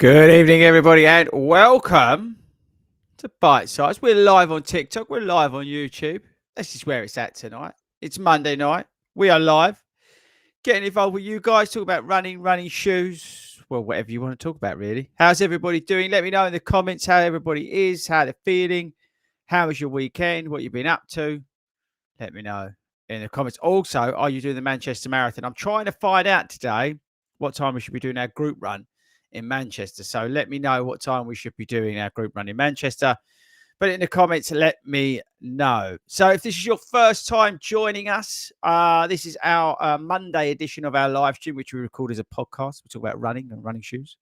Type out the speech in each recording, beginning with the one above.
Good evening, everybody, and welcome to Bite Size. We're live on TikTok. We're live on YouTube. This is where it's at tonight. It's Monday night. We are live. Getting involved with you guys. Talk about running shoes. Well, whatever you want to talk about, really. How's everybody doing? Let me know in the comments how everybody is, how they're feeling. How was your weekend? What you've been up to? Let me know in the comments. Also, are you doing the Manchester Marathon? I'm trying to find out today what time we should be doing our group run in Manchester. So let me know what time we should be doing our group run in Manchester. Put it in the comments. Let me know. So if this is your first time joining us, this is our Monday edition of our live stream, which we record as a podcast. We talk about running and running shoes.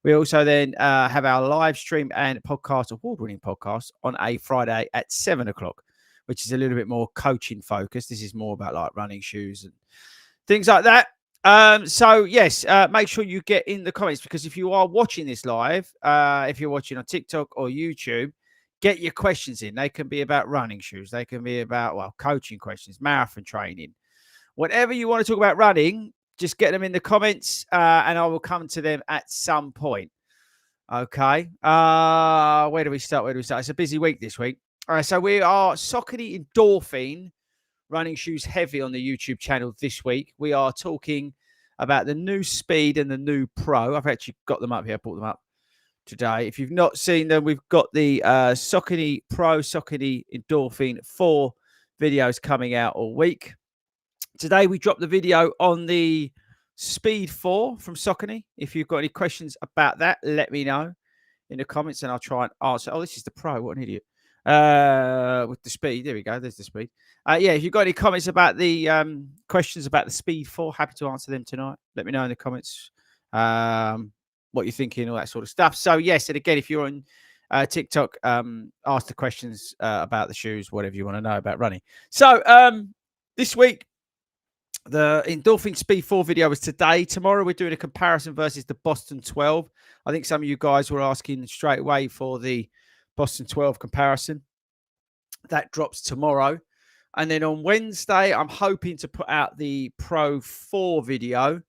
We also then have our live stream and podcast, award-winning podcast, on a Friday at 7 o'clock, which is a little bit more coaching focused. This is more about like running shoes and things like that. So yes, make sure you get in the comments, because if you are watching this live, if you're watching on TikTok or YouTube, get your questions in. They can be about running shoes. They can be about, well, coaching questions, marathon training, whatever you want to talk about running. Just get them in the comments, and I will come to them at some point. Okay. Where do we start? It's a busy week this week. All right. So we are Saucony Endorphin running shoes heavy on the YouTube channel this week. We are talking about the new Speed and the new Pro. I've actually got them up here. I brought them up today. If you've not seen them, we've got the Saucony Pro, Saucony Endorphin 4 videos coming out all week. Today, we dropped the video on the Speed 4 from Saucony. If you've got any questions about that, let me know in the comments and I'll try and answer. Oh, this is the Pro. What an idiot. With the Speed. There we go. There's the Speed. Yeah, if you've got any comments about the questions about the Speed 4, happy to answer them tonight. Let me know in the comments what you're thinking, all that sort of stuff. So, yes, and again, if you're on TikTok, ask the questions about the shoes, whatever you want to know about running. So, this week, the Endorphin Speed 4 video was today. Tomorrow, we're doing a comparison versus the Boston 12. I think some of you guys were asking straight away for the Boston 12 comparison. That drops tomorrow. And then on Wednesday, I'm hoping to put out the Pro 4 video.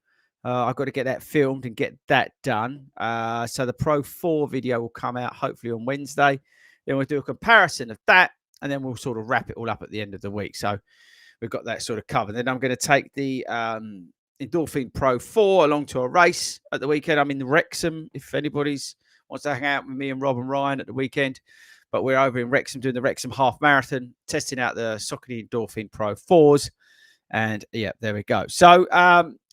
I've got to get that filmed and get that done. So the Pro 4 video will come out hopefully on Wednesday. Then we'll do a comparison of that, and then we'll sort of wrap it all up at the end of the week. So we've got that sort of covered. Then I'm going to take the Endorphin Pro 4 along to a race at the weekend. I'm in Wrexham, if anybody's wants to hang out with me and Rob and Ryan at the weekend. But we're over in Wrexham doing the Wrexham Half Marathon, testing out the Saucony Endorphin Pro 4s. And, yeah, there we go. So,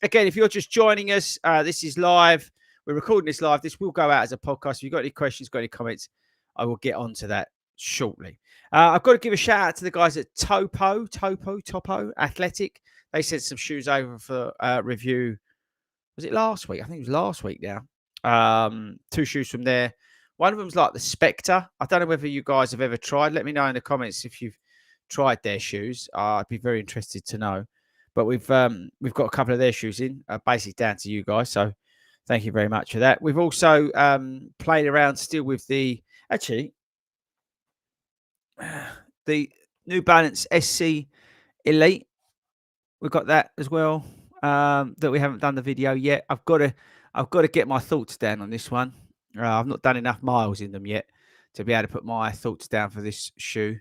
again, if you're just joining us, this is live. We're recording this live. This will go out as a podcast. If you've got any questions, got any comments, I will get onto that shortly. I've got to give a shout out to the guys at Topo Athletic. They sent some shoes over for review. Was it last week? I think it was last week now. 2 shoes from there. One of them's like the Spectre. I don't know whether you guys have ever tried. Let me know in the comments if you've tried their shoes. I'd be very interested to know. But we've got a couple of their shoes in, basically down to you guys. So thank you very much for that. We've also played around still with the New Balance SC Elite. We've got that as well. That we haven't done the video yet. I've got to get my thoughts down on this one. I've not done enough miles in them yet to be able to put my thoughts down for this shoe.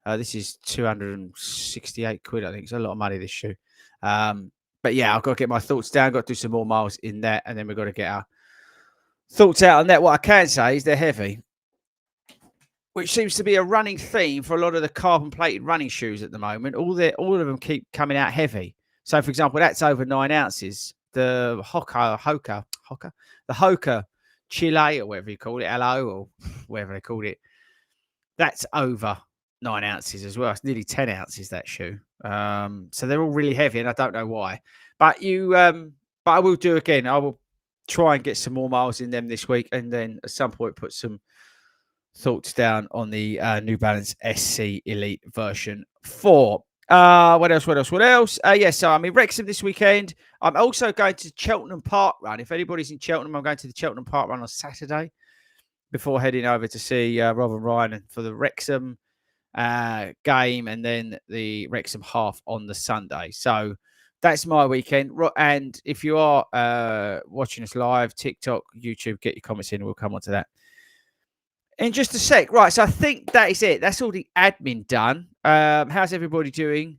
This is 268 quid. I think it's a lot of money, this shoe. But yeah, I've got to get my thoughts down. Got to do some more miles in that, and then we've got to get our thoughts out on that. What I can say is they're heavy, which seems to be a running theme for a lot of the carbon-plated running shoes at the moment. All of them keep coming out heavy. So, for example, that's over 9 ounces. The Hoka Chile, or whatever you call it, LO, or whatever they called it, that's over 9 ounces as well. It's nearly 10 ounces, that shoe. So they're all really heavy, and I don't know why. But I will do again. I will try and get some more miles in them this week, and then at some point put some thoughts down on the New Balance SC Elite version 4. What else? Yeah, so I'm in Wrexham this weekend. I'm also going to Cheltenham Park Run. If anybody's in Cheltenham, I'm going to the Cheltenham Park Run on Saturday before heading over to see Rob and Ryan for the Wrexham game, and then the Wrexham half on the Sunday. So That's my weekend. And if you are watching us live, TikTok, YouTube, get your comments in and we'll come on to that in just a sec. Right, so I think that is it. That's all the admin done. How's everybody doing?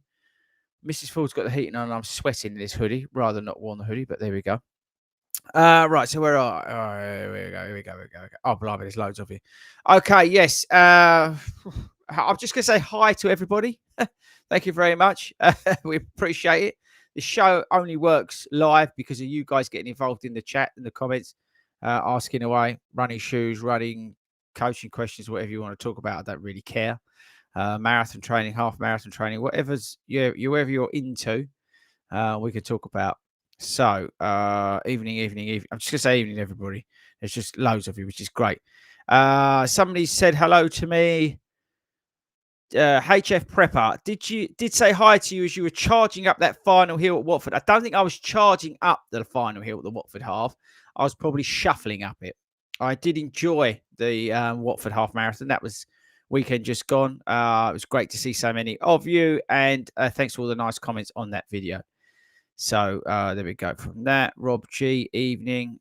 Mrs. Ford's got the heating on and I'm sweating in this hoodie. Rather not worn the hoodie, but there we go. Right, so where are here we go. Oh, blimey, there's loads of you. Okay, yes. I'm just going to say hi to everybody. Thank you very much. We appreciate it. The show only works live because of you guys getting involved in the chat and the comments, asking away, running shoes, running coaching questions, whatever you want to talk about. I don't really care. Marathon training, half marathon training, whatever you're into, we could talk about. So, evening. I'm just gonna say evening, everybody. There's just loads of you, which is great. Somebody said hello to me. HF Prepper, did say hi to you as you were charging up that final hill at Watford? I don't think I was charging up the final hill at the Watford half. I was probably shuffling up it. I did enjoy the Watford half marathon. That was weekend just gone. It was great to see so many of you, and thanks for all the nice comments on that video. So there we go. From that, Rob G, evening.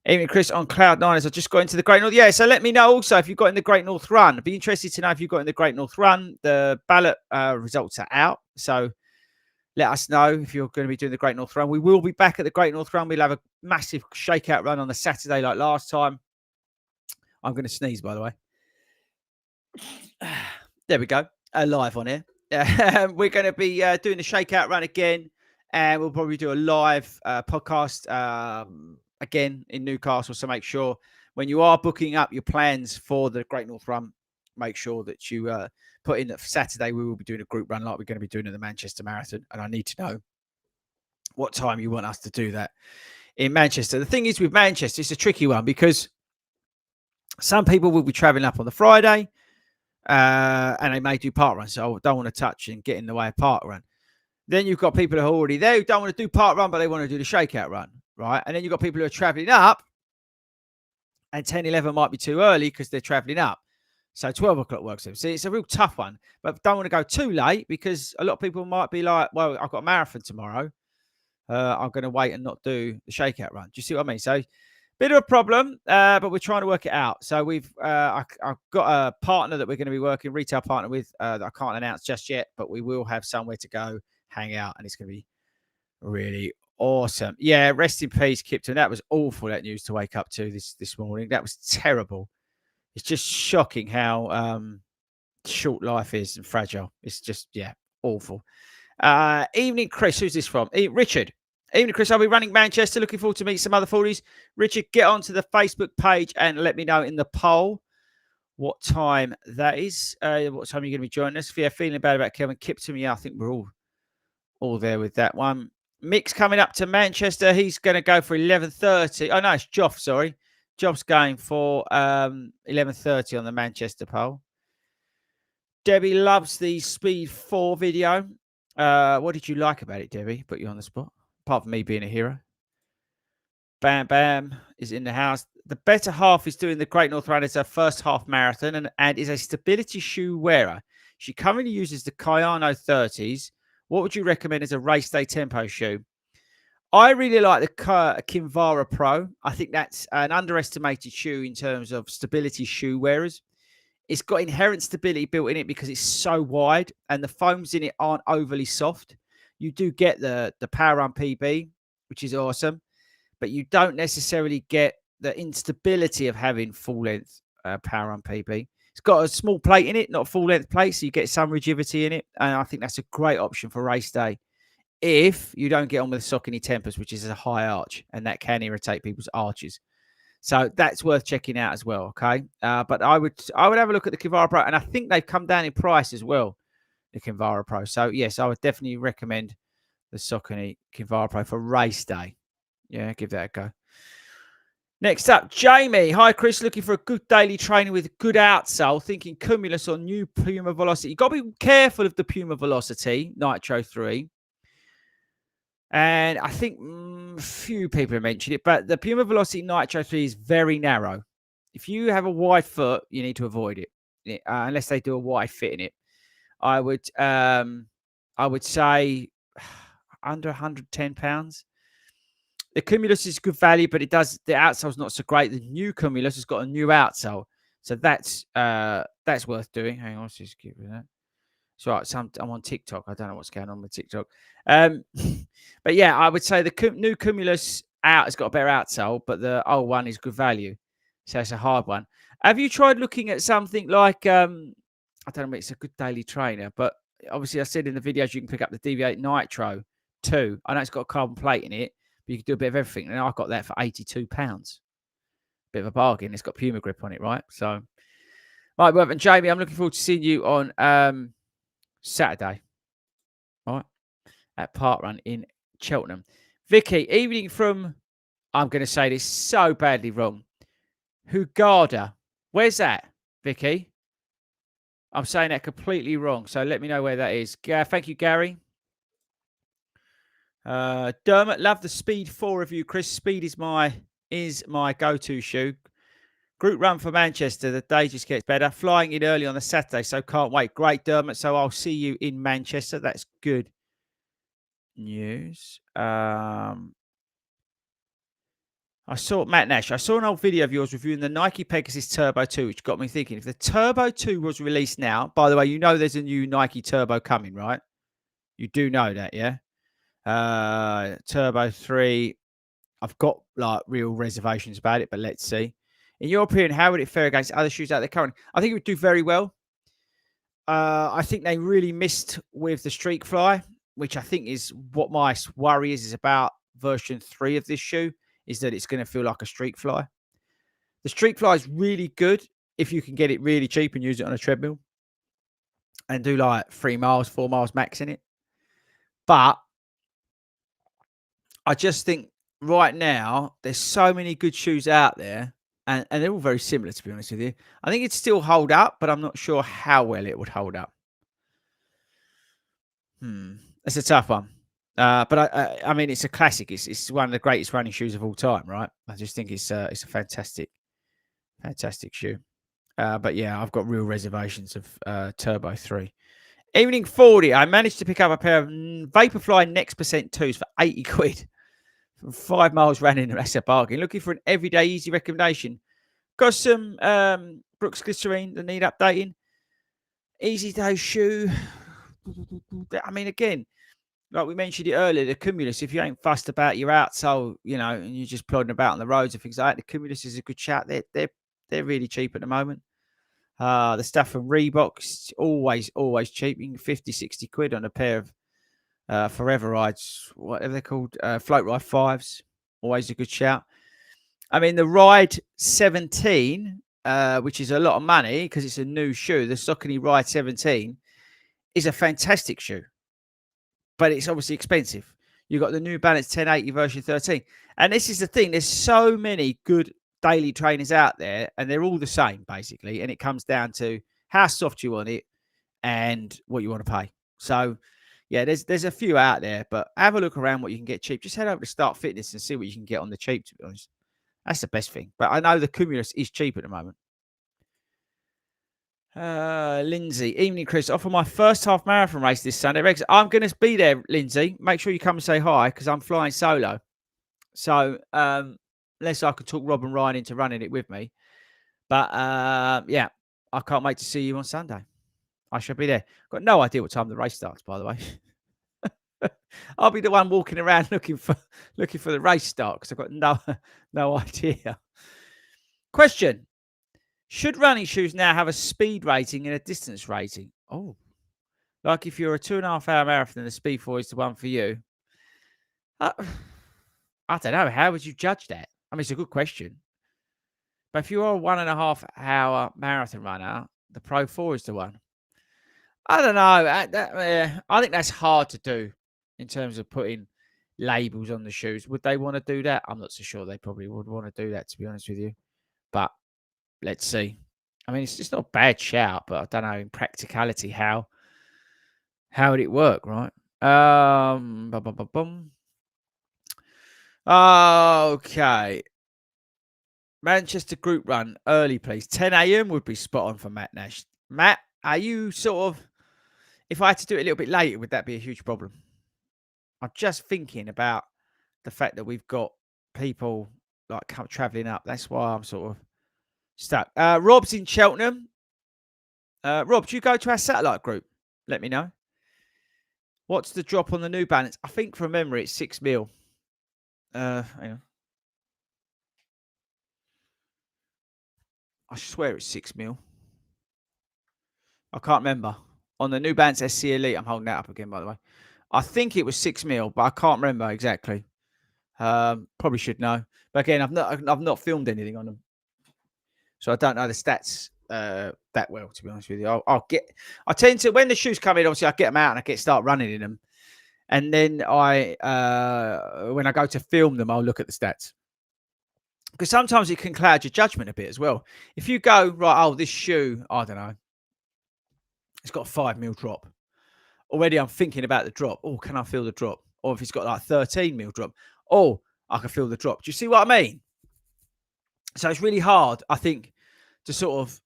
Evening, Chris, on Cloud9 as I just got into the Great North. Yeah, so let me know also if you've got in the Great North Run. I'd be interested to know if you've got in the Great North Run. The ballot results are out. So let us know if you're going to be doing the Great North Run. We will be back at the Great North Run. We'll have a massive shakeout run on the Saturday like last time. I'm going to sneeze, by the way. There we go. Live on here. We're going to be doing the shakeout run again. And we'll probably do a live podcast again in Newcastle. So make sure when you are booking up your plans for the Great North Run, make sure that you put in that for Saturday we will be doing a group run like we're going to be doing at the Manchester Marathon. And I need to know what time you want us to do that in Manchester. The thing is with Manchester, it's a tricky one because some people will be travelling up on the Friday and they may do park run. So I don't want to touch and get in the way of park run. Then you've got people who are already there who don't want to do park run, but they want to do the shakeout run, right? And then you've got people who are traveling up, and 10, 11 might be too early because they're traveling up. So 12 o'clock works for them. See, it's a real tough one, but don't want to go too late because a lot of people might be like, well, I've got a marathon tomorrow. I'm going to wait and not do the shakeout run. Do you see what I mean? So bit of a problem, but we're trying to work it out. So I've got a partner that we're going to be working, retail partner with that I can't announce just yet, but we will have somewhere to go, hang out, and it's going to be really awesome. Yeah, rest in peace, Kipton. That was awful, that news to wake up to this morning. That was terrible. It's just shocking how short life is and fragile. It's just, yeah, awful. Evening, Chris. Who's this from? Richard. Evening, Chris. I'll be running Manchester. Looking forward to meet some other 40s. Richard, get onto the Facebook page and let me know in the poll what time that is. What time you're going to be joining us. Yeah, feeling bad about Kevin Kipton. Yeah, I think we're all there with that one. Mick's coming up to Manchester. He's going to go for 11:30. Oh, no, it's Joff, sorry. Joff's going for 11:30 on the Manchester poll. Debbie loves the Speed 4 video. What did you like about it, Debbie? Put you on the spot. Apart from me being a hero. Bam Bam is in the house. The better half is doing the Great North Run as her first half marathon and is a stability shoe wearer. She currently uses the Kayano 30s. What would you recommend as a race day tempo shoe? I really like the Kinvara Pro. I think that's an underestimated shoe in terms of stability shoe wearers. It's got inherent stability built in it because it's so wide and the foams in it aren't overly soft. You do get the Power Run PB, which is awesome, but you don't necessarily get the instability of having full-length Power Run PB. It's got a small plate in it, not a full-length plate, so you get some rigidity in it, and I think that's a great option for race day if you don't get on with Saucony Tempest, which is a high arch, and that can irritate people's arches. So that's worth checking out as well, okay? But I would have a look at the Kinvara Pro, and I think they've come down in price as well, the Kinvara Pro. So, yes, I would definitely recommend the Saucony Kinvara Pro for race day. Yeah, give that a go. Next up, Jamie. Hi, Chris. Looking for a good daily training with a good outsole. Thinking Cumulus or new Puma Velocity. You've got to be careful of the Puma Velocity Nitro 3. And I think few people have mentioned it, but the Puma Velocity Nitro 3 is very narrow. If you have a wide foot, you need to avoid it, unless they do a wide fit in it. I would I would say under £110. The Cumulus is good value, but the outsole's not so great. The new Cumulus has got a new outsole, so that's worth doing. Hang on, let's just give it that. So I'm on TikTok. I don't know what's going on with TikTok. But yeah, I would say the new Cumulus out has got a better outsole, but the old one is good value. So it's a hard one. Have you tried looking at something like I don't know, it's a good daily trainer, but obviously I said in the videos you can pick up the DV8 Nitro 2. I know it's got a carbon plate in it, but you can do a bit of everything. And I got that for £82. Bit of a bargain. It's got Puma grip on it, right? So, right, well, and Jamie, I'm looking forward to seeing you on Saturday, all right, at Parkrun in Cheltenham. Vicky, evening from, I'm going to say this so badly wrong, Hugada. Where's that, Vicky? I'm saying that completely wrong, so let me know where that is. Thank you, Gary. Dermot, love the Speed 4 review, Chris. Speed is my go-to shoe. Group run for Manchester. The day just gets better. Flying in early on a Saturday, so can't wait. Great, Dermot. So I'll see you in Manchester. That's good news. I saw Matt Nash. I saw an old video of yours reviewing the Nike Pegasus Turbo 2, which got me thinking. If the Turbo 2 was released now, by the way, you know there's a new Nike Turbo coming, right? You do know that, yeah? Turbo 3. I've got like real reservations about it, but let's see. In your opinion, how would it fare against other shoes out there currently? I think it would do very well. I think they really missed with the Streak Fly, which I think is what my worry is about version 3 of this shoe, is that it's going to feel like a Streak Fly. The Streak Fly is really good if you can get it really cheap and use it on a treadmill and do like 3 miles, 4 miles max in it. But I just think right now there's so many good shoes out there, and they're all very similar, to be honest with you. I think it'd still hold up, but I'm not sure how well it would hold up. It's a tough one. But I mean, it's a classic. It's one of the greatest running shoes of all time, right? I just think it's a fantastic shoe. But yeah, I've got real reservations of Turbo 3. Evening 40. I managed to pick up a pair of Vaporfly Next Percent 2s for 80 quid. From 5 miles running. That's a bargain. Looking for an everyday easy recommendation. Got some Brooks Glycerine that need updating. Easy day shoe. I mean, again, like we mentioned it earlier, the Cumulus, if you ain't fussed about your outsole, you know, and you're just plodding about on the roads and things like that, the Cumulus is a good shout. They're really cheap at the moment. The stuff from Reebok's always cheap. You can 50, 60 quid on a pair of Forever Rides, whatever they're called, Float Ride 5s. Always a good shout. I mean, the Ride 17, which is a lot of money because it's a new shoe, the Saucony Ride 17 is a fantastic shoe, but it's obviously expensive. You've got the New Balance 1080 version 13. And this is the thing. There's so many good daily trainers out there, and they're all the same, basically. And it comes down to how soft you want it and what you want to pay. So, yeah, there's a few out there, but have a look around what you can get cheap. Just head over to Start Fitness and see what you can get on the cheap, to be honest. That's the best thing. But I know the Cumulus is cheap at the moment. Lindsay, evening, Chris. Off for my first half marathon race this Sunday. Rex, I'm going to be there, Lindsay. Make sure you come and say hi because I'm flying solo. So, unless I could talk Rob and Ryan into running it with me. But, yeah, I can't wait to see you on Sunday. I shall be there. Got no idea what time the race starts, by the way. I'll be the one walking around looking for the race start because I've got no idea. Question. Should running shoes now have a speed rating and a distance rating? Oh, like if you're a 2.5 hour marathon, the Speed 4 is the one for you. I don't know. How would you judge that? I mean, it's a good question. But if you're a 1.5 hour marathon runner, the Pro 4 is the one. I don't know. I think that's hard to do in terms of putting labels on the shoes. Would they want to do that? I'm not so sure they probably would want to do that, to be honest with you. But let's see. I mean, it's just not a bad shout, but I don't know in practicality how would it work, right? Okay. Manchester group run early, please. 10 a.m. would be spot on for Matt Nash. Matt, are you sort of If I had to do it a little bit later, would that be a huge problem? I'm just thinking about the fact that we've got people like traveling up. That's why I'm sort of stuck. Rob's in Cheltenham. Rob, do you go to our satellite group? Let me know. What's the drop on the New Balance? I think from memory it's 6 mil. Hang on. I swear it's 6 mil. I can't remember. On the New Balance SC Elite, I'm holding that up again, by the way. I think it was 6 mil, but I can't remember exactly. Probably should know. But again, I've not filmed anything on them, so I don't know the stats that well, to be honest with you. I tend to, when the shoes come in, obviously I get them out and start running in them, and then when I go to film them, I'll look at the stats, because sometimes it can cloud your judgment a bit as well. If you go right, this shoe, I don't know, it's got a 5 mil drop. Already I'm thinking about the drop. Oh, can I feel the drop? Or if it's got like 13 mil drop, oh, I can feel the drop. Do you see what I mean? So it's really hard, I think, to sort of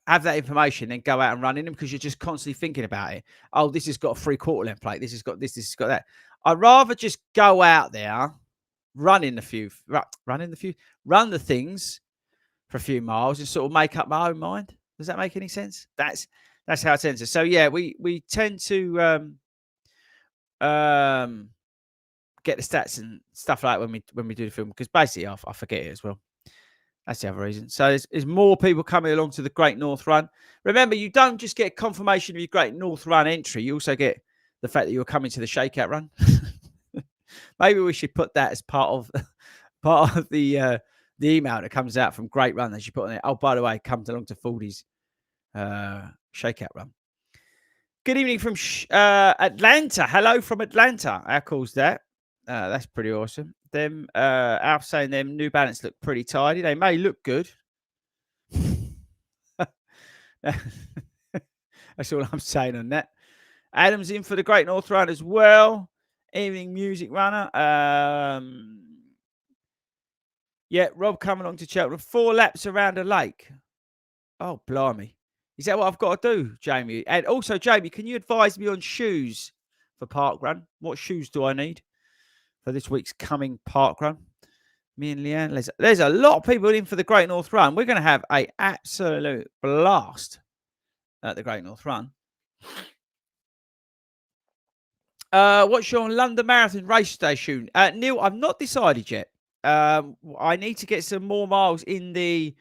have that information and go out and run in them, because you're just constantly thinking about it. Oh, this has got a 3/4 length plate. This has got this. This has got that. I'd rather just go out there, run the things for a few miles and sort of make up my own mind. Does that make any sense? That's how it tends to. So yeah, we tend to get the stats and stuff like that when we do the film, because basically I forget it as well. That's the other reason. So there's more people coming along to the Great North Run. Remember, you don't just get confirmation of your Great North Run entry. You also get the fact that you're coming to the Shakeout Run. Maybe we should put that as part of the email that comes out from Great Run. They should put on it. Oh, by the way, come along to FORDY's Shakeout Run. Good evening from Atlanta. Hello from Atlanta. How cool's that? That's pretty awesome. Them Alf saying them New Balance look pretty tidy. They may look good. That's all I'm saying on that. Adam's in for the Great North Run as well. Evening Music Runner. Yeah, Rob coming along to Cheltenham. 4 laps around a lake. Oh, blimey. Is that what I've got to do, Jamie? And also, Jamie, can you advise me on shoes for park run? What shoes do I need for this week's coming park run? Me and Leanne, there's a lot of people in for the Great North Run. We're going to have an absolute blast at the Great North Run. What's your London Marathon race station? Neil, I've not decided yet. I need to get some more miles in the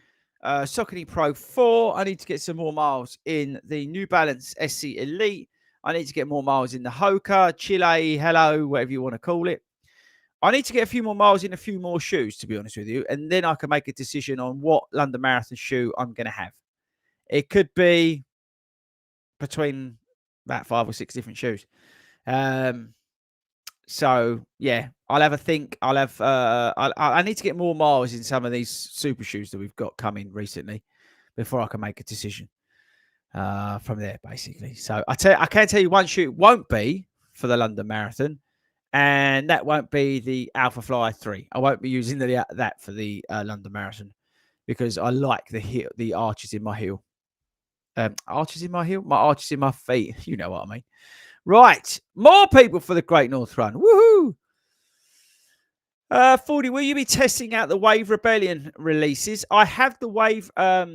Saucony Pro 4. I need to get some more miles in the New Balance SC Elite. I need to get more miles in the Hoka, Chile, Hello, whatever you want to call it. I need to get a few more miles in a few more shoes, to be honest with you, and then I can make a decision on what London Marathon shoe I'm going to have. It could be between about 5 or 6 different shoes. So yeah, I'll have a think. I'll have. I need to get more miles in some of these super shoes that we've got coming recently before I can make a decision from there, basically. So I can tell you one shoe won't be for the London Marathon, and that won't be the Alpha Fly 3. I won't be using that for the London Marathon, because I like the arches in my heel. Arches in my heel? My arches in my feet. You know what I mean. Right. More people for the Great North Run. Woohoo! 40, will you be testing out the Wave Rebellion releases? I have the Wave. I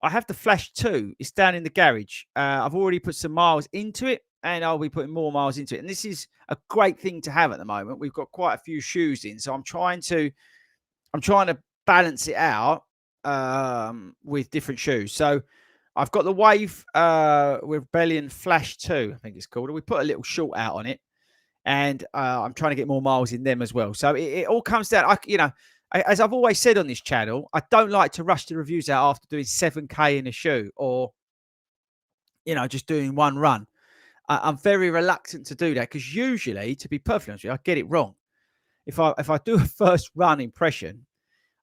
have the Flash 2. It's down in the garage. I've already put some miles into it, and I'll be putting more miles into it. And this is a great thing to have at the moment. We've got quite a few shoes in, so I'm trying to balance it out with different shoes. So I've got the Wave Rebellion Flash 2, I think it's called. We put a little short out on it, and I'm trying to get more miles in them as well. So it all comes down, as I've always said on this channel, I don't like to rush the reviews out after doing 7K in a shoe, or, just doing one run. I'm very reluctant to do that, because usually, to be perfectly honest with you, I get it wrong. If I do a first run impression,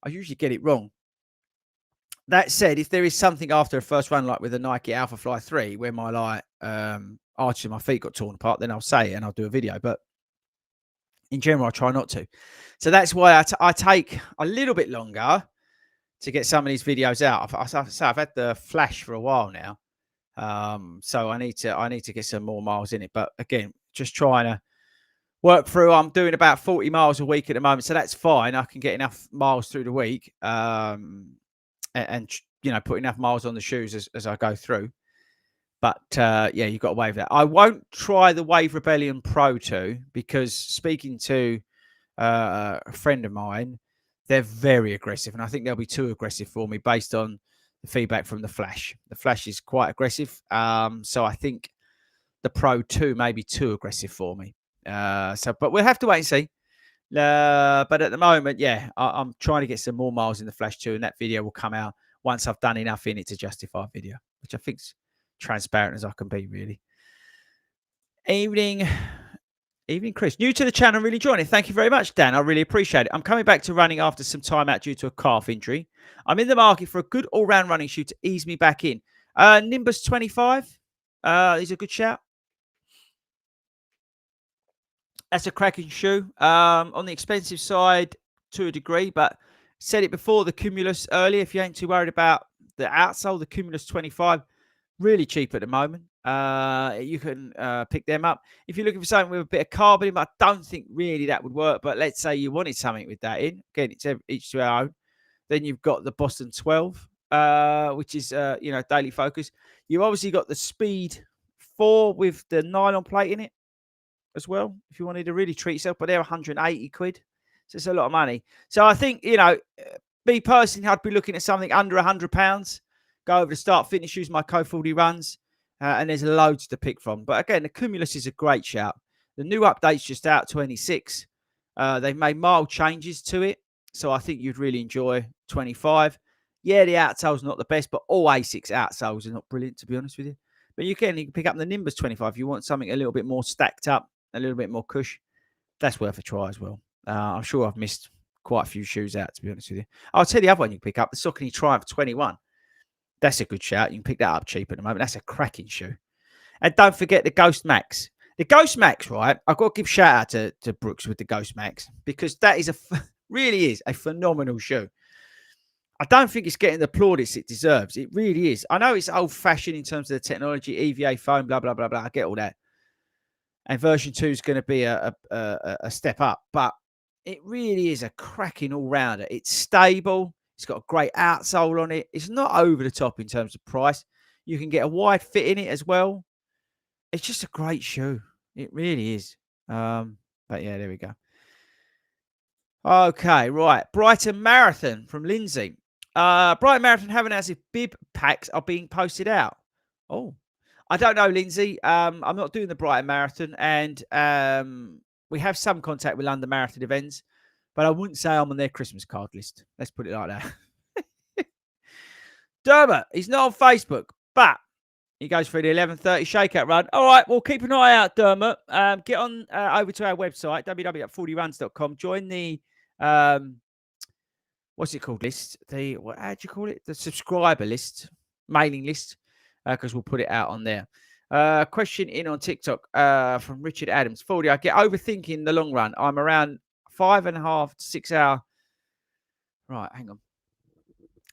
I usually get it wrong. That said, if there is something after a first run, like with the Nike Alpha Fly 3, where my arches of my feet got torn apart, then I'll say it and I'll do a video. But in general, I try not to. So that's why I take a little bit longer to get some of these videos out. I've had the Flash for a while now, So I need to get some more miles in it. But again, just trying to work through. I'm doing about 40 miles a week at the moment, so that's fine. I can get enough miles through the week, and put enough miles on the shoes as I go through. But yeah, you've got to wave that. I won't try the Wave Rebellion Pro 2 because speaking to a friend of mine, they're very aggressive, and I think they'll be too aggressive for me based on the feedback from the Flash. The Flash is quite aggressive, so I think the Pro 2 may be too aggressive for me. But we'll have to wait and see. But at the moment, yeah, I'm trying to get some more miles in the Flash 2, and that video will come out once I've done enough in it to justify a video, which I think's transparent as I can be, really. Evening, Chris. New to the channel, really enjoying it. Thank you very much, Dan. I really appreciate it. I'm coming back to running after some time out due to a calf injury. I'm in the market for a good all-round running shoe to ease me back in. Nimbus 25 is a good shout. That's a cracking shoe. On the expensive side to a degree, but said it before, the Cumulus earlier. If you ain't too worried about the outsole, the Cumulus 25, really cheap at the moment. You can pick them up. If you're looking for something with a bit of carbon in, but I don't think really that would work. But let's say you wanted something with that in. Again, it's each to our own. Then you've got the Boston 12, which is, daily focus. You've obviously got the Speed 4 with the nylon plate in it as well, if you wanted to really treat yourself, but they're 180 quid. So it's a lot of money. So I think, me personally, I'd be looking at something under £100. Go over to Start Fitness Shoes, my FORDY runs, and there's loads to pick from. But again, the Cumulus is a great shout. The new update's just out, 26. They've made mild changes to it, so I think you'd really enjoy 25. Yeah, the outsole's not the best, but all ASICS outsoles are not brilliant, to be honest with you. But you can pick up the Nimbus 25 if you want something a little bit more stacked up, a little bit more cush. That's worth a try as well. I'm sure I've missed quite a few shoes out, to be honest with you. I'll tell you the other one you can pick up, the Saucony Triumph 21. That's a good shout. You can pick that up cheap at the moment. That's a cracking shoe. And don't forget the Ghost Max. The Ghost Max, right? I've got to give shout out to Brooks with the Ghost Max because that is really is a phenomenal shoe. I don't think it's getting the plaudits it deserves. It really is. I know it's old-fashioned in terms of the technology, EVA foam, blah, blah, blah, blah. I get all that. And version 2 is going to be a step up. But it really is a cracking all-rounder. It's stable. It's got a great outsole on it. It's not over the top in terms of price. You can get a wide fit in it as well. It's just a great shoe. It really is. But yeah, there we go. Okay, right. Brighton Marathon from Lindsay. Brighton Marathon haven't as if bib packs are being posted out. Oh, I don't know, Lindsay. I'm not doing the Brighton Marathon, and we have some contact with London Marathon events, but I wouldn't say I'm on their Christmas card list. Let's put it like that. Dermot, he's not on Facebook, but he goes for the 11:30 shakeout run. All right, well, keep an eye out, Dermot. Get on over to our website, www.fordyruns.com. Join the what's it called? List. How do you call it? The subscriber list, mailing list, because we'll put it out on there. Question in on TikTok from Richard Adams. 40. I get overthinking the long run. I'm around 5.5 to 6 hour. Right, hang on.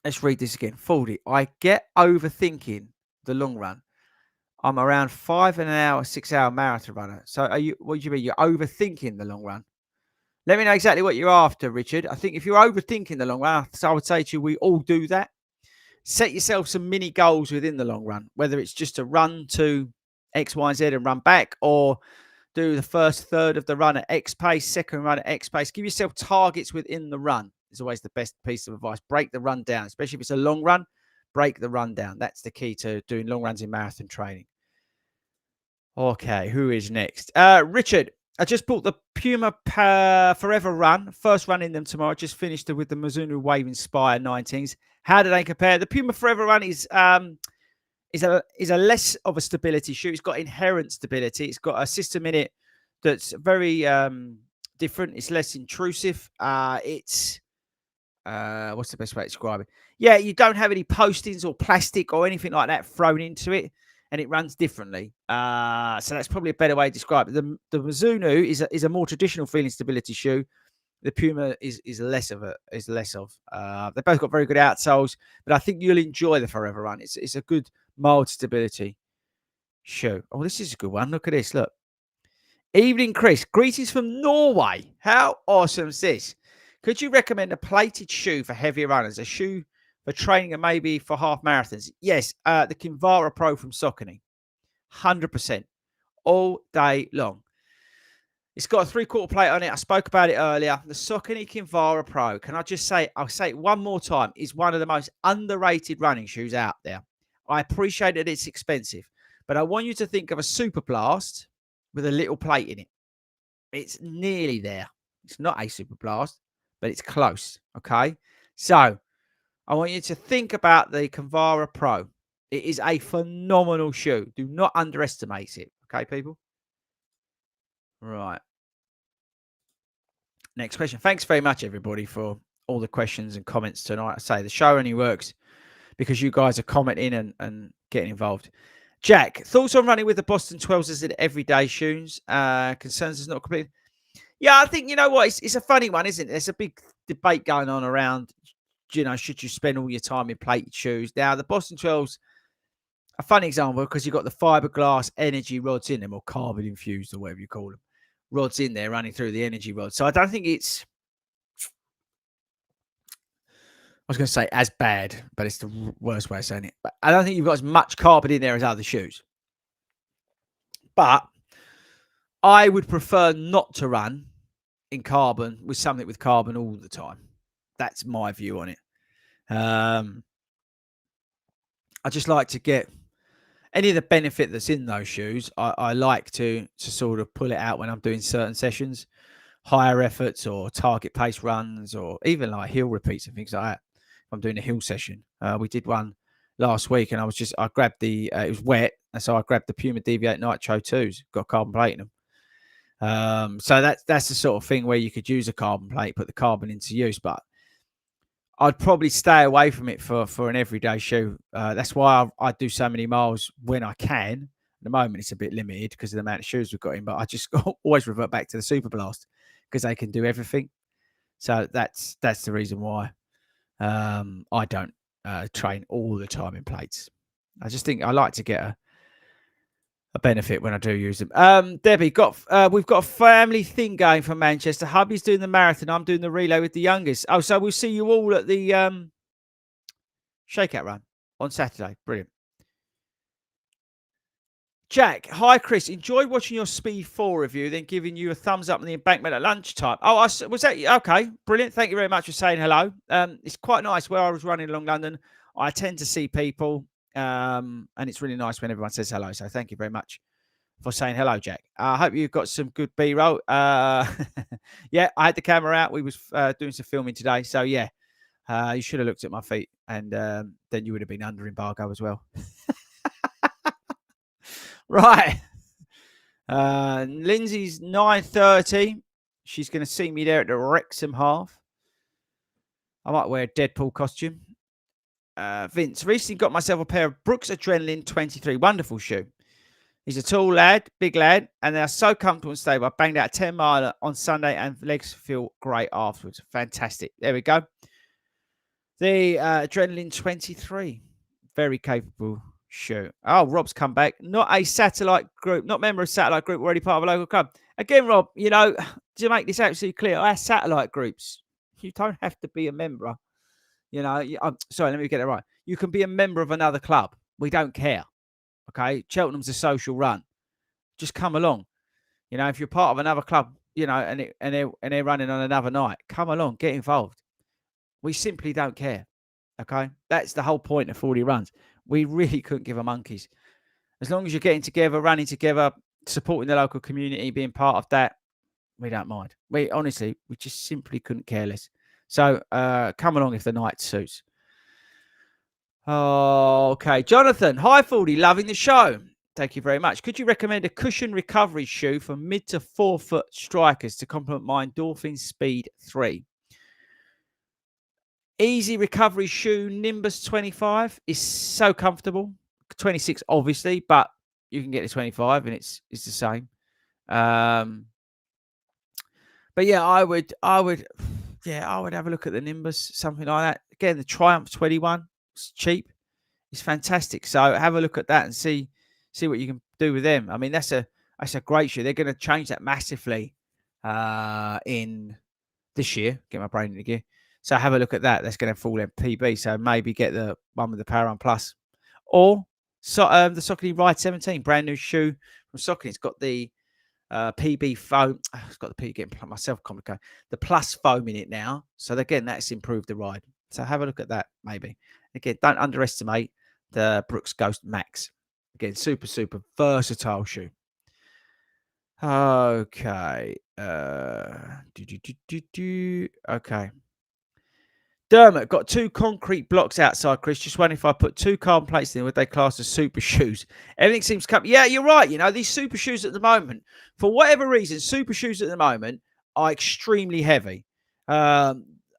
Let's read this again. 40. I get overthinking the long run. I'm around 5 hour, 6 hour marathon runner. So what do you mean? You're overthinking the long run? Let me know exactly what you're after, Richard. I think if you're overthinking the long run, so I would say to you, we all do that. Set yourself some mini goals within the long run, whether it's just to run to X, Y, and Z and run back, or do the first third of the run at X pace, second run at X pace. Give yourself targets within the run. It's always the best piece of advice. Break the run down, especially if it's a long run. Break the run down. That's the key to doing long runs in marathon training. Okay, who is next? Richard. I just bought the Puma Forever Run. First run in them tomorrow. Just finished it with the Mizuno Wave Inspire 19s. How do they compare? The Puma Forever Run is a less of a stability shoe. It's got inherent stability. It's got a system in it that's very different. It's less intrusive. It's what's the best way to describe it? Yeah, you don't have any postings or plastic or anything like that thrown into it, and it runs differently. So that's probably a better way to describe it. The Mizuno is a more traditional feeling stability shoe. The Puma is less of. They both got very good outsoles, but I think you'll enjoy the Forever Run. It's a good Mild stability shoe. Oh, this is a good one. Look at this. Look. Evening, Chris. Greetings from Norway. How awesome is this? Could you recommend a plated shoe for heavier runners? A shoe for training and maybe for half marathons? Yes, the Kinvara Pro from Saucony. 100%. All day long. It's got a 3/4 plate on it. I spoke about it earlier. The Saucony Kinvara Pro. Can I just say, I'll say it one more time, is one of the most underrated running shoes out there. I appreciate that it's expensive, but I want you to think of a Super Blast with a little plate in it. It's nearly there. It's not a Super Blast, but it's close. Okay. So I want you to think about the Kinvara Pro. It is a phenomenal shoe. Do not underestimate it. Okay, people? Right. Next question. Thanks very much, everybody, for all the questions and comments tonight. I say the show only works because you guys are commenting and getting involved. Jack, thoughts on running with the Boston 12s as an everyday shoes? Concerns is not complete. Yeah, I think, you know what? It's a funny one, isn't it? There's a big debate going on around, should you spend all your time in plated shoes? Now, the Boston 12s, a funny example, because you've got the fiberglass energy rods in them, or carbon infused, or whatever you call them, rods in there running through the energy rods. So I don't think it's, I was going to say as bad, but it's the worst way of saying it. But I don't think you've got as much carbon in there as other shoes. But I would prefer not to run in carbon with something with carbon all the time. That's my view on it. I just like to get any of the benefit that's in those shoes. I like to sort of pull it out when I'm doing certain sessions, higher efforts or target pace runs, or even like hill repeats and things like that. If I'm doing a hill session, we did one last week, and I grabbed the it was wet, and so I grabbed the Puma Deviate Nitro 2s, got carbon plate in them. So that's the sort of thing where you could use a carbon plate, put the carbon into use, but I'd probably stay away from it for an everyday shoe. That's why I do so many miles when I can. At the moment, it's a bit limited because of the amount of shoes we've got in, but I just always revert back to the Super Blast because they can do everything. So that's the reason why I don't train all the time in plates. I just think I like to get a benefit when I do use them. Debbie, we've got a family thing going for Manchester. Hubby's doing the marathon. I'm doing the relay with the youngest. Oh, so we'll see you all at the shakeout run on Saturday. Brilliant. Jack, hi Chris. Enjoyed watching your Speed 4 review, then giving you a thumbs up on the embankment at lunchtime. Oh, was that okay? Brilliant. Thank you very much for saying hello. It's quite nice where I was running along London. I tend to see people, and it's really nice when everyone says hello. So thank you very much for saying hello, Jack. I hope you've got some good B-roll. Yeah, I had the camera out. We was doing some filming today. So, yeah, you should have looked at my feet, and then you would have been under embargo as well. Right. Lindsay's 9:30. She's going to see me there at the Wrexham half. I might wear a Deadpool costume. Vince, recently got myself a pair of Brooks Adrenaline 23. Wonderful shoe. He's a tall lad, big lad, and they're so comfortable and stable. I banged out a 10 miler on Sunday and legs feel great afterwards. Fantastic. There we go. The Adrenaline 23. Very capable shoe. Oh, Rob's come back. Not a satellite group, not member of satellite group, already part of a local club. Again, Rob, to make this absolutely clear, our satellite groups, you don't have to be a member. Sorry, let me get it right. You can be a member of another club. We don't care. Okay, Cheltenham's a social run. Just come along. If you're part of another club, and they're running on another night, come along, get involved. We simply don't care. Okay, that's the whole point of 40 runs. We really couldn't give a monkeys. As long as you're getting together, running together, supporting the local community, being part of that, we don't mind. We just simply couldn't care less. So come along if the night suits. Okay, Jonathan, hi FORDY, loving the show. Thank you very much. Could you recommend a cushion recovery shoe for mid to 4 foot strikers to complement my Endorphin Speed 3? Easy recovery shoe, Nimbus 25 is so comfortable. 26, obviously, but you can get the 25 and it's the same. But yeah, I would have a look at the Nimbus, something like that. Again, the Triumph 21, it's cheap. It's fantastic. So have a look at that and see what you can do with them. I mean, that's a great shoe. They're going to change that massively in this year. Get my brain in gear. So have a look at that. That's going to fall in PB. So maybe get the one with the Power Run Plus, or the Saucony Ride 17, brand new shoe from Saucony. It's got the PB foam. It's got the P getting myself complicated. The plus foam in it now. So again, that's improved the ride. So have a look at that maybe. Again, don't underestimate the Brooks Ghost Max. Again, super versatile shoe. Okay. Okay. Dermot, got two concrete blocks outside, Chris. Just wondering if I put two carbon plates in, would they class as super shoes? Everything seems to come. Yeah, you're right. You know, these super shoes at the moment, for whatever reason, super shoes at the moment are extremely heavy. I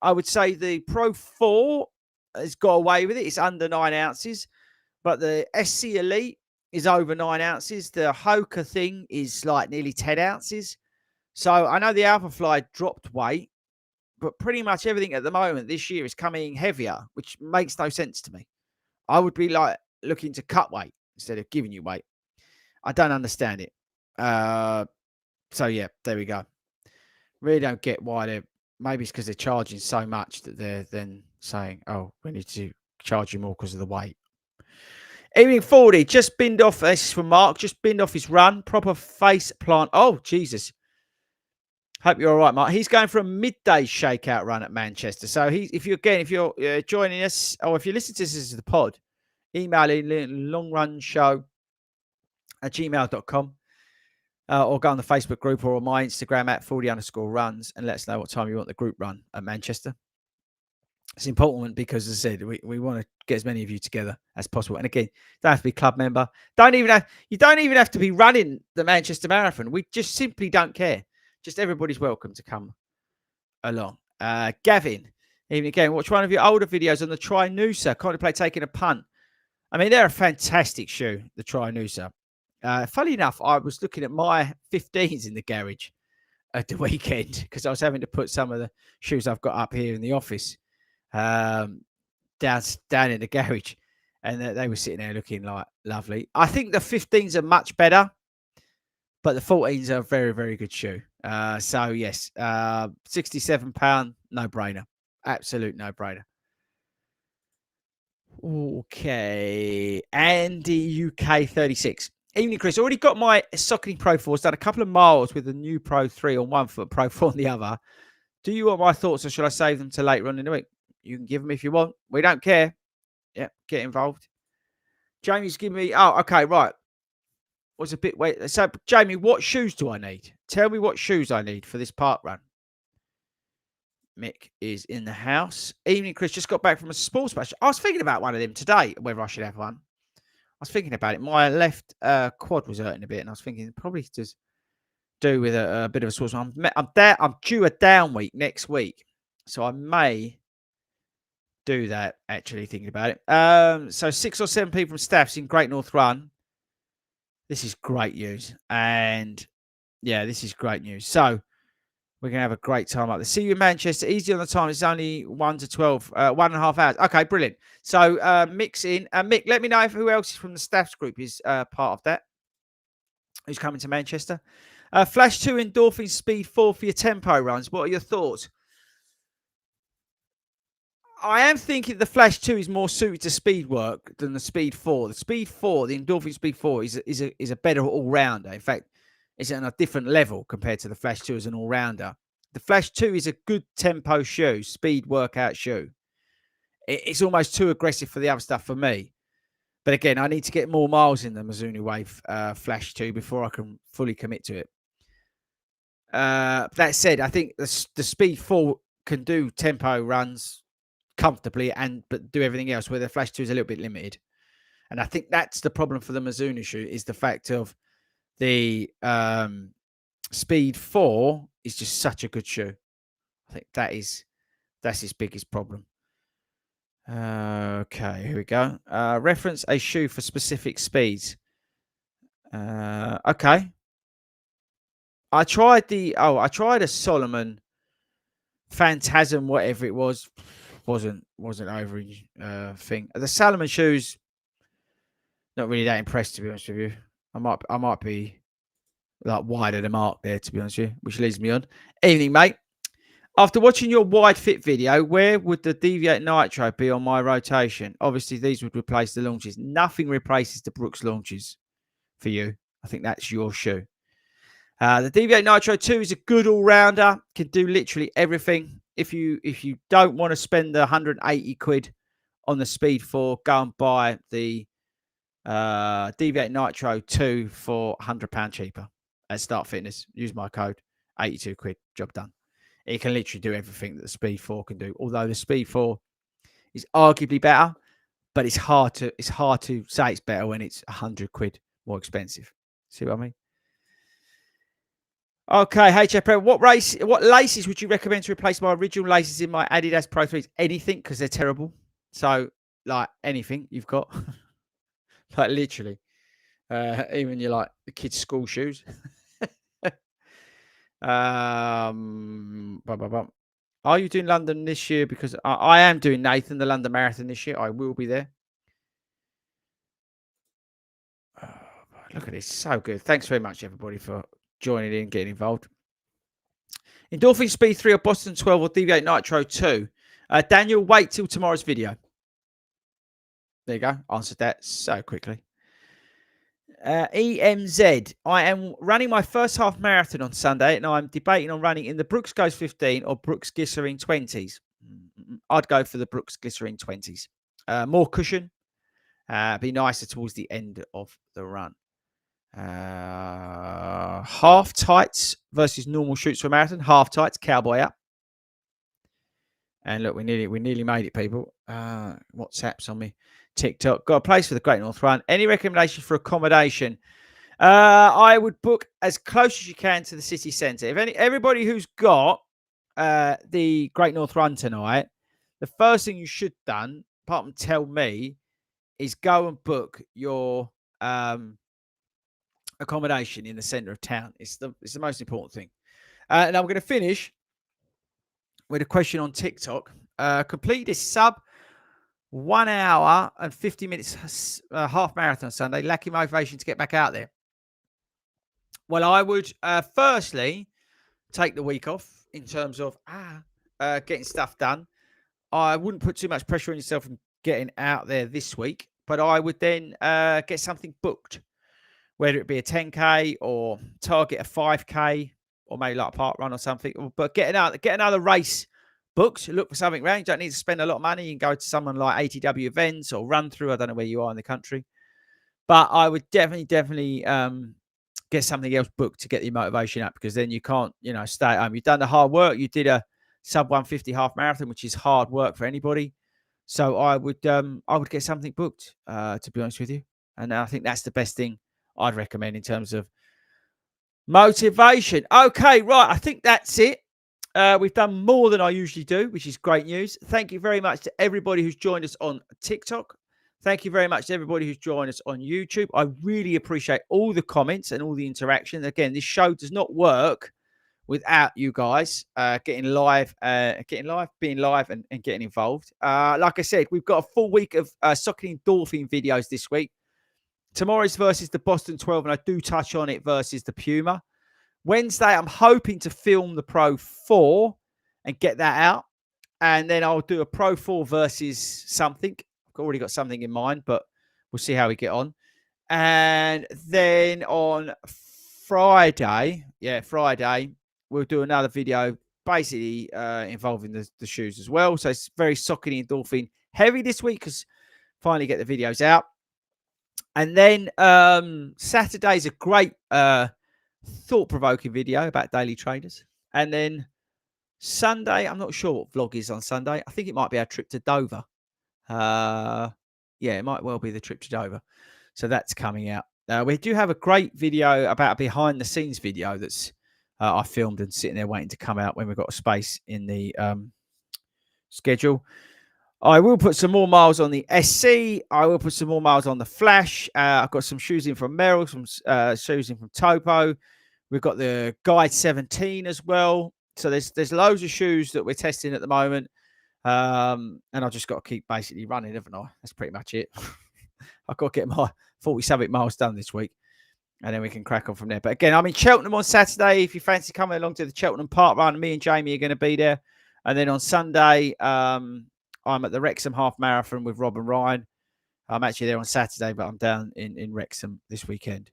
would say the Pro 4 has got away with it. It's under 9 ounces. But the SC Elite is over 9 ounces. The Hoka thing is like nearly 10 ounces. So I know the Alphafly dropped weight, but pretty much everything at the moment this year is coming heavier, which makes no sense to me. I would be like looking to cut weight instead of giving you weight. I don't understand it. So yeah, there we go. Really don't get why they're. Maybe it's because they're charging so much that they're then saying, "Oh, we need to charge you more because of the weight." Evening 40 just binned off. This is from Mark. Just binned off his run. Proper face plant. Oh Jesus. Hope you're all right, Mark. He's going for a midday shakeout run at Manchester. So if you're joining us, or if you listen to this as the pod, email in longrunshow@gmail.com, or go on the Facebook group or on my Instagram at @FORDY_runs and let us know what time you want the group run at Manchester. It's important because, as I said, we want to get as many of you together as possible. And again, don't have to be club member. You don't even have to be running the Manchester Marathon. We just simply don't care. Just everybody's welcome to come along. Gavin, even again, watch one of your older videos on the Tri-Noosa. Contemplate taking a punt. I mean, they're a fantastic shoe, the Tri-Noosa. Funny enough, I was looking at my 15s in the garage at the weekend because I was having to put some of the shoes I've got up here in the office down in the garage, and they were sitting there looking like lovely. I think the 15s are much better, but the 14s are a very, very good shoe. So yes, £67, no brainer, absolute no brainer. Okay, Andy UK 36. Evening, Chris. Already got my Saucony Pro 4s. Done a couple of miles with the new Pro 3 on one foot, Pro 4 on the other. Do you want my thoughts, or should I save them to later on in the week? You can give them if you want. We don't care. Yeah, get involved. Jamie's giving me. Oh, okay, right. Was a bit wait. So, Jamie, what shoes do I need? Tell me what shoes I need for this park run. Mick is in the house. Evening, Chris. Just got back from a sports match. I was thinking about one of them today, whether I should have one. I was thinking about it. My left quad was hurting a bit, and I was thinking probably just do with a bit of a sports. I'm due a down week next week, so I may do that. Actually, thinking about it. So 6 or 7 people from staff's in Great North Run. This is great news, and yeah, this is great news. So we're going to have a great time up there. See you in Manchester. Easy on the time. It's only 1 to 12, 1.5 hours. Okay, brilliant. So Mick's in. Mick, let me know who else from the staff's group is part of that. Who's coming to Manchester? Flash 2 Endorphin Speed 4 for your tempo runs. What are your thoughts? I am thinking the Flash 2 is more suited to speed work than the Speed 4. The Speed 4, the Endorphin Speed 4 is a better all-rounder. In fact, it's on a different level compared to the Flash 2 as an all-rounder. The Flash 2 is a good tempo shoe, speed workout shoe. It's almost too aggressive for the other stuff for me. But again, I need to get more miles in the Mizuno Wave Flash 2 before I can fully commit to it. That said, I think the Speed 4 can do tempo runs comfortably but do everything else, where the Flash 2 is a little bit limited. And I think that's the problem for the Mizuno shoe, is the fact of the Speed 4 is just such a good shoe. I think that's his biggest problem. Okay, here we go. Reference a shoe for specific speeds. Okay. I tried a Solomon Phantasm, whatever it was. Wasn't over thing. The Salomon shoes Not really that impressed, to be honest with you. I might be like wide of the mark there, to be honest with you, which leads me on. Evening, mate. After watching your wide fit video, where would the Deviate Nitro be on my rotation? Obviously, these would replace the launches. Nothing replaces the Brooks launches for you. I think that's your shoe. The Deviate Nitro 2 is a good all-rounder. Can do literally everything. If you don't want to spend the 180 quid on the Speed 4, go and buy the Deviate Nitro 2 for £100 cheaper at Start Fitness. Use my code, 82 quid. Job done. It can literally do everything that the Speed 4 can do. Although the Speed 4 is arguably better, but it's hard to say it's better when it's 100 quid more expensive. See what I mean? Okay, HFP, what laces would you recommend to replace my original laces in my Adidas Pro 3s? Anything, because they're terrible. So, like, anything you've got. Like, literally. Even your, like, the kids' school shoes. Are you doing London this year? Because I am doing, Nathan, the London Marathon this year. I will be there. Oh, look at this. So good. Thanks very much, everybody, for joining in, getting involved. Endorphin Speed 3 or Boston 12 or Deviate Nitro 2? Daniel, wait till tomorrow's video. There you go. Answered that so quickly. EMZ. I am running my first half marathon on Sunday, and I'm debating on running in the Brooks Goes 15 or Brooks Glycerin 20s. I'd go for the Brooks Glycerin 20s. More cushion. Be nicer towards the end of the run. Half tights versus normal shoots for a marathon. Half tights, cowboy up. And look, we nearly made it, people. WhatsApp's on me. TikTok. Got a place for the Great North Run. Any recommendation for accommodation? I would book as close as you can to the city centre. Everybody who's got the Great North Run tonight, the first thing you should done, apart from tell me, is go and book your accommodation in the centre of town. It's the most important thing. And I'm going to finish with a question on TikTok. Complete this sub 1 hour and 50 minutes half marathon Sunday. Lacking motivation to get back out there. Well, I would firstly take the week off in terms of getting stuff done. I wouldn't put too much pressure on yourself and getting out there this week, but I would then get something booked, whether it be a 10K or target a 5K or maybe like a park run or something. But get another race booked. Look for something around. You don't need to spend a lot of money. You can go to someone like ATW events or Run Through. I don't know where you are in the country, but I would definitely get something else booked to get your motivation up, because then you can't, stay at home. You've done the hard work. You did a sub 150 half marathon, which is hard work for anybody. So I would get something booked, to be honest with you. And I think that's the best thing I'd recommend in terms of motivation. Okay, right. I think that's it. We've done more than I usually do, which is great news. Thank you very much to everybody who's joined us on TikTok. Thank you very much to everybody who's joined us on YouTube. I really appreciate all the comments and all the interaction. Again, this show does not work without you guys being live, and getting involved. Like I said, we've got a full week of Saucony Endorphin videos this week. Tomorrow's versus the Boston 12, and I do touch on it versus the Puma. Wednesday, I'm hoping to film the Pro 4 and get that out. And then I'll do a Pro 4 versus something. I've already got something in mind, but we'll see how we get on. And then on Friday, we'll do another video basically involving the shoes as well. So it's very Saucony Endorphin heavy this week because finally get the videos out. And then Saturday's a great thought-provoking video about daily traders. And then Sunday, I'm not sure what vlog is on Sunday. I think it might be our trip to Dover. It might well be the trip to Dover. So that's coming out. We do have a great video about a behind-the-scenes video that's I filmed and sitting there waiting to come out when we've got a space in the schedule. I will put some more miles on the SC. I will put some more miles on the Flash. I've got some shoes in from Merrill, some shoes in from Topo. We've got the Guide 17 as well. So there's loads of shoes that we're testing at the moment. And I've just got to keep basically running, haven't I? That's pretty much it. I've got to get my 40-something miles done this week. And then we can crack on from there. But again, I'm in Cheltenham on Saturday. If you fancy coming along to the Cheltenham Park Run, me and Jamie are going to be there. And then on Sunday, I'm at the Wrexham Half Marathon with Rob and Ryan. I'm actually there on Saturday, but I'm down in Wrexham this weekend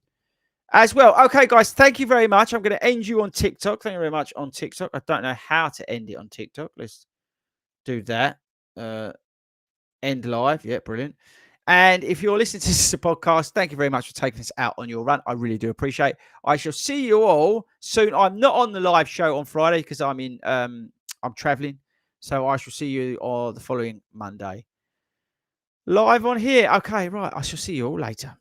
as well. Okay, guys, thank you very much. I'm going to end you on TikTok. Thank you very much on TikTok. I don't know how to end it on TikTok. Let's do that. End live. Yeah, brilliant. And if you're listening to this podcast, thank you very much for taking us out on your run. I really do appreciate it. I shall see you all soon. I'm not on the live show on Friday because I'm traveling. So I shall see you all the following Monday. Live on here. Okay, right. I shall see you all later.